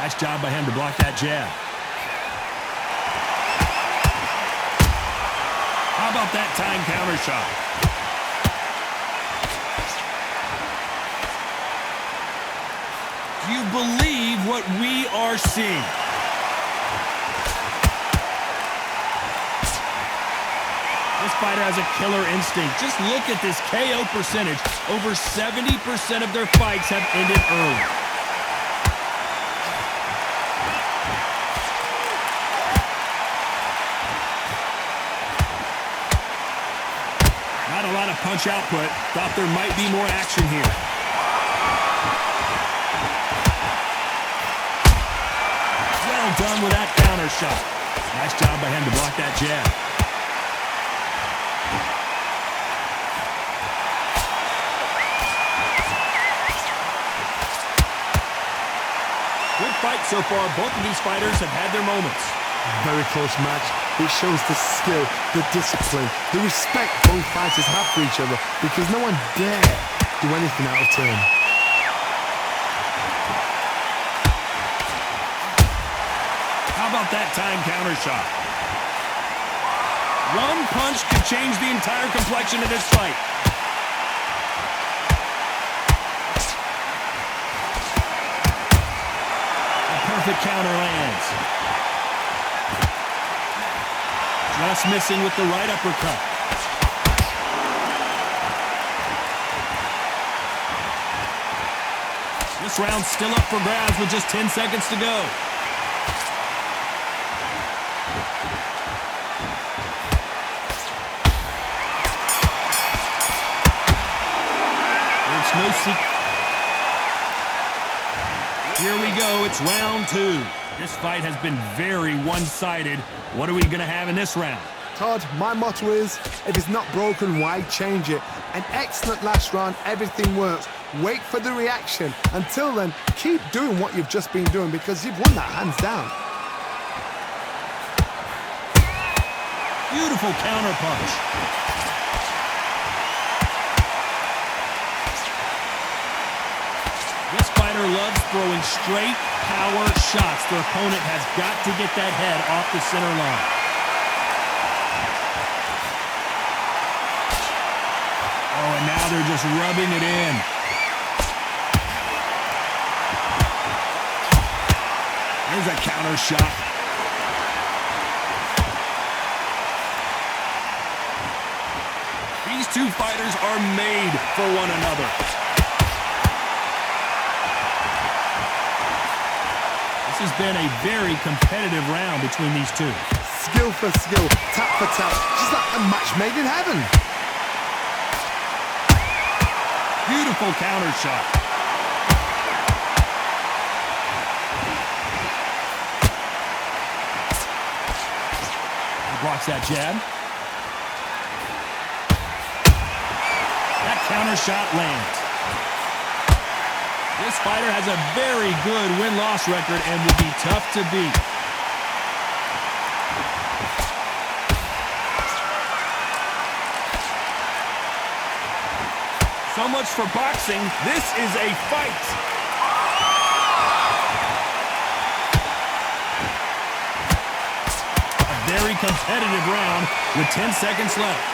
Nice job by him to block that jab. How about that tying counter shot? Do you believe what we are seeing? This fighter has a killer instinct. Just look at this KO percentage. Over 70% of their fights have ended early. Not a lot of punch output. Thought there might be more action here. Well done with that counter shot. Nice job by him to block that jab. Good fight so far. Both of these fighters have had their moments. Very close match. It shows the skill, the discipline, the respect both fighters have for each other because no one dare do anything out of turn. How about that time counter shot? One punch could change the entire complexion of this fight. A perfect counter lands. Just missing with the right uppercut. This round's still up for grabs with just 10 seconds to go. There's no secret. Here we go. It's round 2. This fight has been very one-sided. What are we going to have in this round? Todd, my motto is, if it's not broken, why change it? An excellent last round, everything works. Wait for the reaction. Until then, keep doing what you've just been doing because you've won that hands down. Beautiful counter punch. This fighter loves throwing straight power shots. Their opponent has got to get that head off the center line. Oh, and now they're just rubbing it in. There's a counter shot. These two fighters are made for one another. This has been a very competitive round between these two. Skill for skill, tap for tap, just like a match made in heaven. Beautiful counter shot. He blocks that jab. That counter shot lands. This fighter has a very good win-loss record and will be tough to beat. So much for boxing. This is a fight. A very competitive round with 10 seconds left.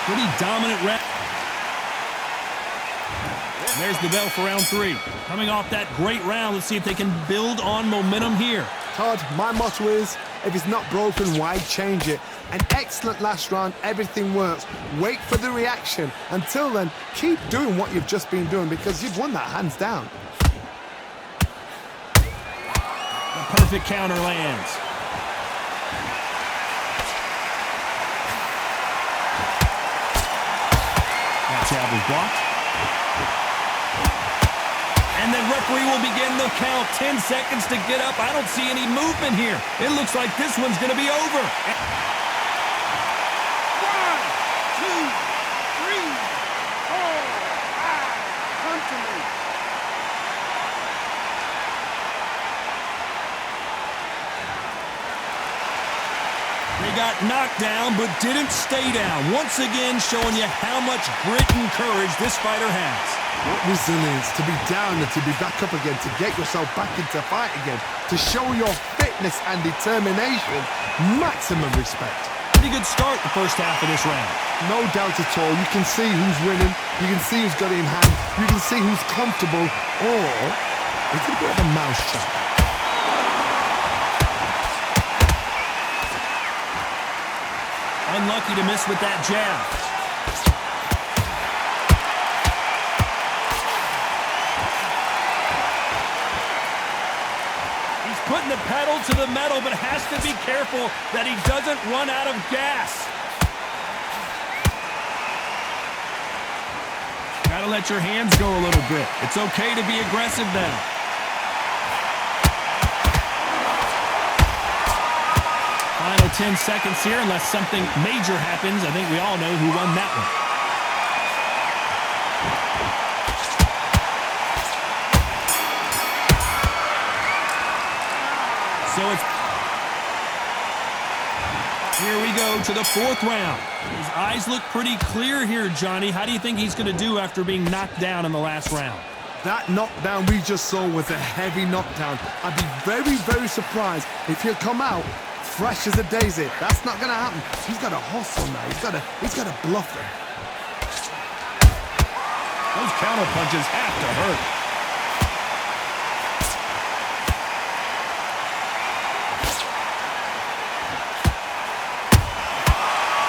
Pretty dominant round. And there's the bell for round 3. Coming off that great round, let's see if they can build on momentum here. Todd, my motto is, if it's not broken, why change it? An excellent last round, everything works. Wait for the reaction. Until then, keep doing what you've just been doing because you've won that hands down. The perfect counter lands. That jab is blocked. And the referee will begin the count. 10 seconds to get up. I don't see any movement here. It looks like this one's going to be over. 1, 2, 3, 4, 5. Come to me. They got knocked down but didn't stay down. Once again showing you how much grit and courage this fighter has. What resilience to be down and to be back up again, to get yourself back into fight again, to show your fitness and determination. Maximum respect. Pretty good start the first half of this round. No doubt at all. You can see who's winning. You can see who's got it in hand. You can see who's comfortable. Or it's a bit of a mousetrap. Unlucky to miss with that jab. He's putting the pedal to the metal, but has to be careful that he doesn't run out of gas. Gotta let your hands go a little bit. It's okay to be aggressive now. Final 10 seconds here, unless something major happens. I think we all know who won that one. So it's... Here we go to the fourth round. His eyes look pretty clear here, Johnny. How do you think he's going to do after being knocked down in the last round? That knockdown we just saw was a heavy knockdown. I'd be very, very surprised if he'll come out fresh as a daisy. That's not going to happen. He's got to hustle now. He's got to bluff him. Those counter punches have to hurt.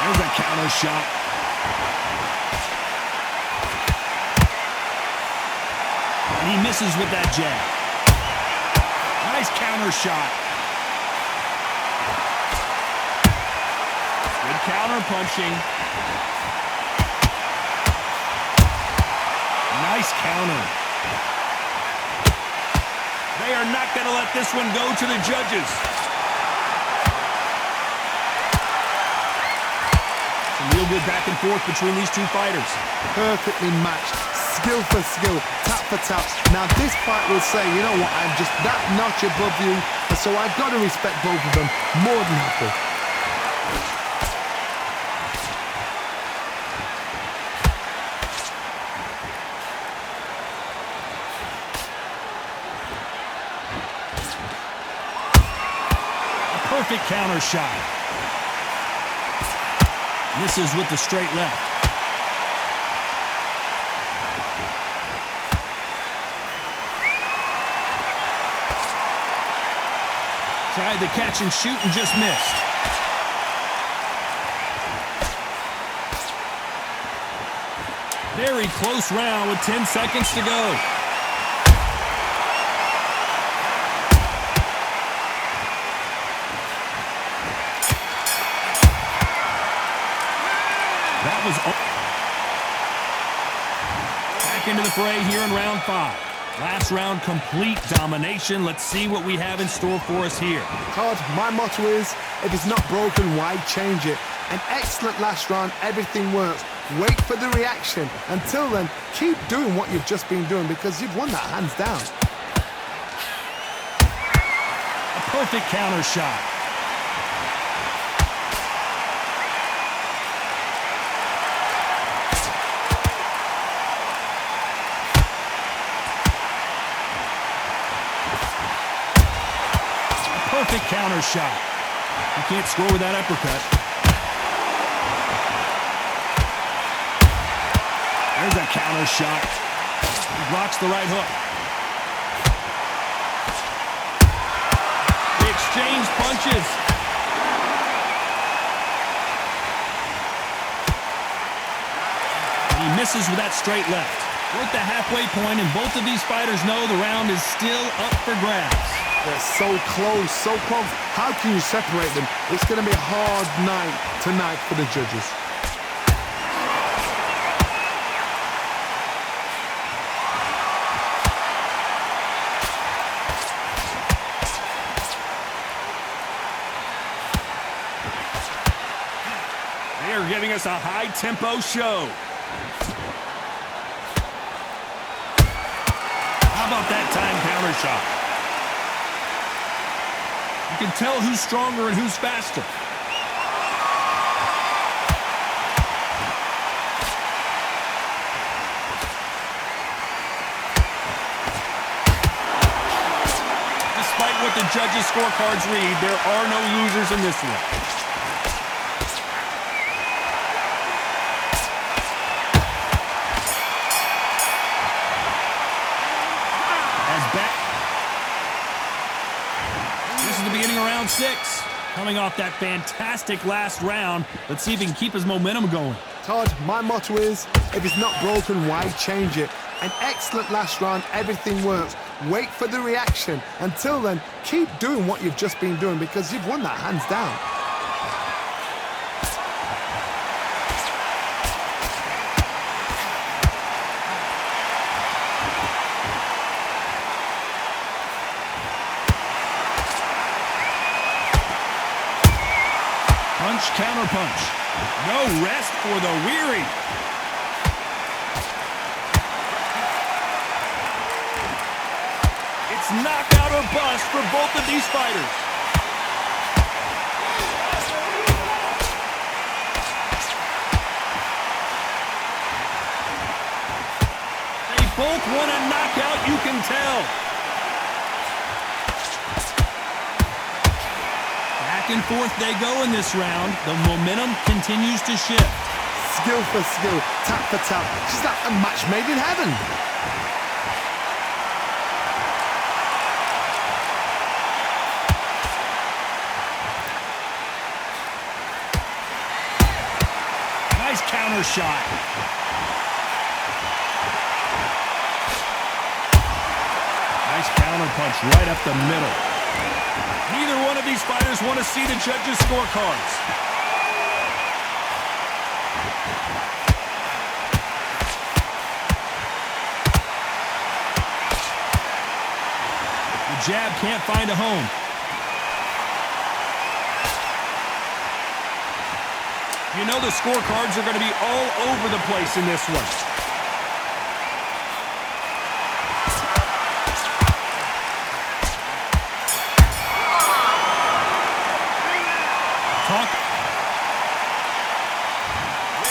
There's a counter shot. And he misses with that jab. Nice counter shot. Good counter punching. Nice counter. They are not going to let this one go to the judges. Some real good back and forth between these two fighters. Perfectly matched. Skill for skill. Tap for tap. Now this fight will say, you know what, I'm just that notch above you, and so I've got to respect both of them more than happy. Perfect counter shot. Misses with the straight left. Tried the catch and shoot and just missed. Very close round with 10 seconds to go. That was back into the fray here in round 5. Last round, complete domination. Let's see what we have in store for us here. Todd, my motto is, if it's not broken, why change it? An excellent last round, everything works. Wait for the reaction. Until then, keep doing what you've just been doing because you've won that hands down. A perfect counter shot. Perfect counter shot. You can't score with that uppercut. There's a counter shot. He blocks the right hook. They exchange punches. And he misses with that straight left. We're at the halfway point, and both of these fighters know the round is still up for grabs. They're so close, so close. How can you separate them? It's going to be a hard night tonight for the judges. They are giving us a high-tempo show. How about that time counter shot? You can tell who's stronger and who's faster. the judges' scorecards read, there are no losers in this one. This is the beginning of round 6. Coming off that fantastic last round, let's see if he can keep his momentum going. Todd, my motto is, if it's not broken, why change it? An excellent last round, everything works. Wait for the reaction. Until then, keep doing what you've just been doing because you've won that hands down. Punch, counter punch. No rest for the weary. It's knockout or bust for both of these fighters. They both want a knockout, you can tell. Back and forth they go in this round. The momentum continues to shift. Skill for skill, tap for tap. She's like a match made in heaven. Nice counter shot. Nice counter punch right up the middle. Neither one of these fighters want to see the judges' scorecards. The jab can't find a home. You know the scorecards are going to be all over the place in this one.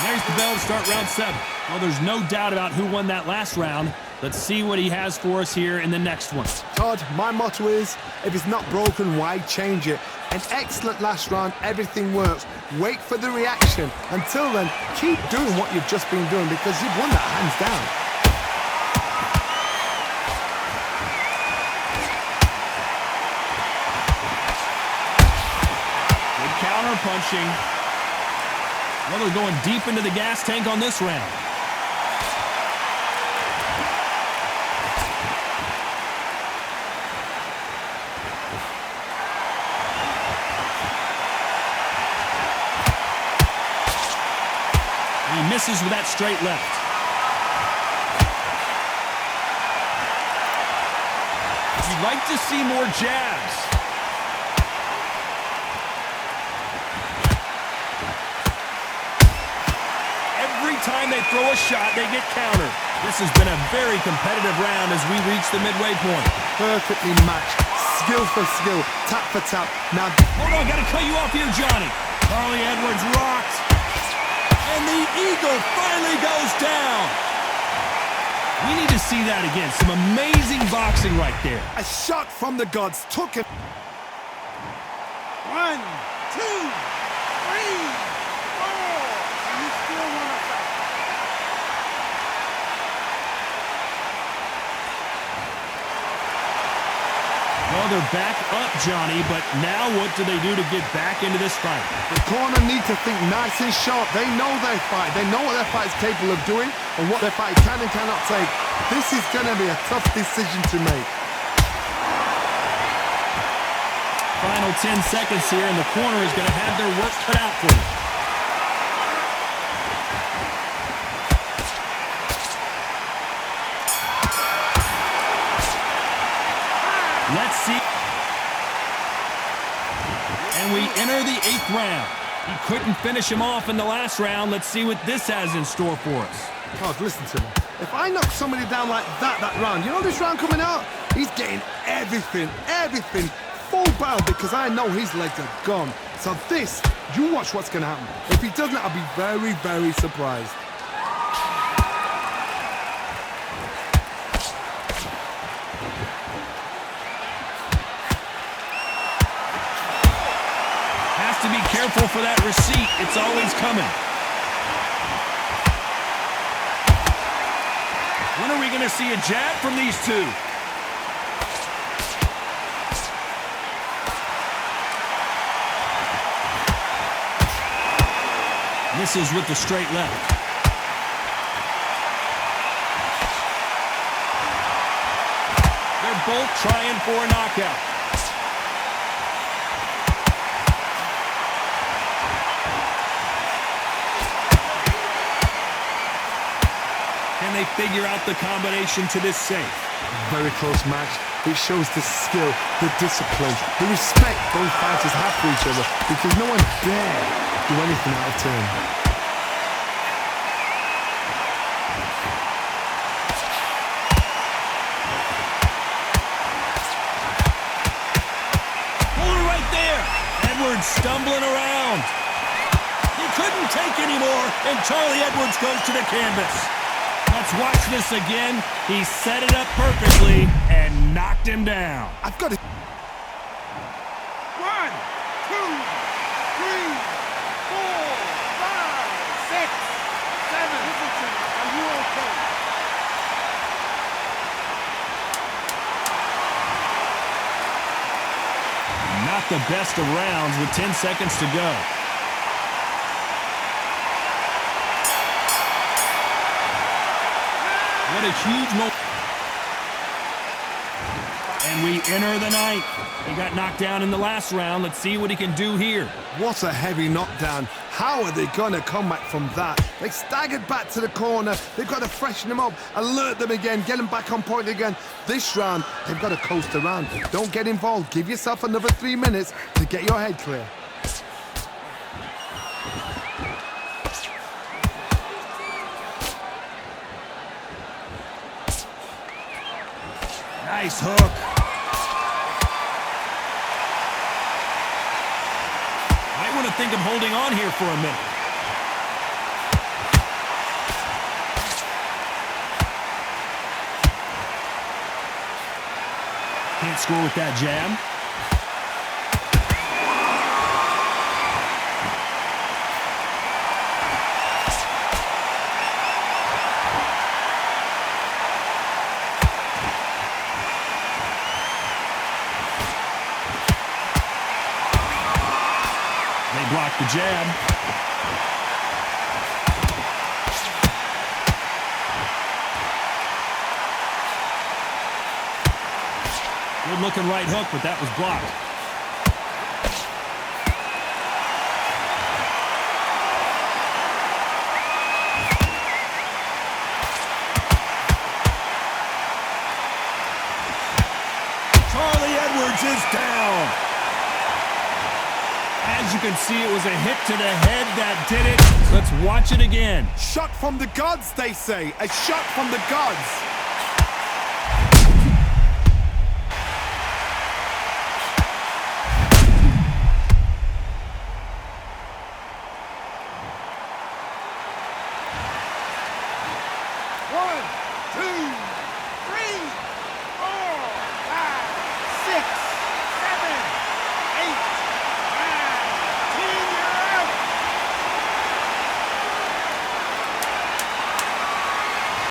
There's the bell to start round 7. Well, there's no doubt about who won that last round. Let's see what he has for us here in the next one. Todd, my motto is, if it's not broken, why change it? An excellent last round, everything works. Wait for the reaction. Until then, keep doing what you've just been doing because you've won that hands down. Good counter punching. Well, they're going deep into the gas tank on this round. And he misses with that straight left. You'd like to see more jabs. Every time they throw a shot, they get countered. This has been a very competitive round as we reach the midway point. Perfectly matched. Skill for skill. Tap for tap. Now... Hold on, got to cut you off here, Johnny. Carly Edwards rocked. And the Eagle finally goes down. We need to see that again. Some amazing boxing right there. A shot from the gods took him. 1, 2, 3, 4. And you still want to fight. Well, they're back up, Johnny, but now what do they do to get back into this fight? The corner need to think nice and sharp. They know their fight. They know what their fight is capable of doing and what their fight can and cannot take. This is going to be a tough decision to make. Final 10 seconds here, and the corner is going to have their work cut out for them. Let's see. And we enter the 8th round. He couldn't finish him off in the last round. Let's see what this has in store for us. God, listen to me. If I knock somebody down like that round, you know this round coming out? He's getting everything, full barrel because I know his legs are gone. So this, you watch what's going to happen. If he doesn't, I'll be very, very surprised. careful for that receipt. It's always coming. When are we going to see a jab from these two? Misses with the straight left. They're both trying for a knockout. Can they figure out the combination to this safe? Very close match. It shows the skill, the discipline, the respect both fighters have for each other because no one dare do anything out of turn. Puller right there. Edwards stumbling around. He couldn't take anymore, and Charlie Edwards goes to the canvas. Let's watch this again. He set it up perfectly and knocked him down. I've got to... 1, 2, 3, 4, 5, 6, 7. Listen, are you okay? Not the best of rounds with 10 seconds to go. What a huge moment. And we enter the ninth. He got knocked down in the last round. Let's see what he can do here. What a heavy knockdown. How are they going to come back from that? They staggered back to the corner. They've got to freshen them up, alert them again, get them back on point again. This round, they've got to coast around. Don't get involved. Give yourself another 3 minutes to get your head clear. Nice hook. Might want to think of holding on here for a minute. Can't score with that jab. They blocked the jab. Good looking right hook, but that was blocked. Charlie Edwards is down. As you can see, it was a hit to the head that did it. Let's watch it again. Shot from the gods, they say. A shot from the gods.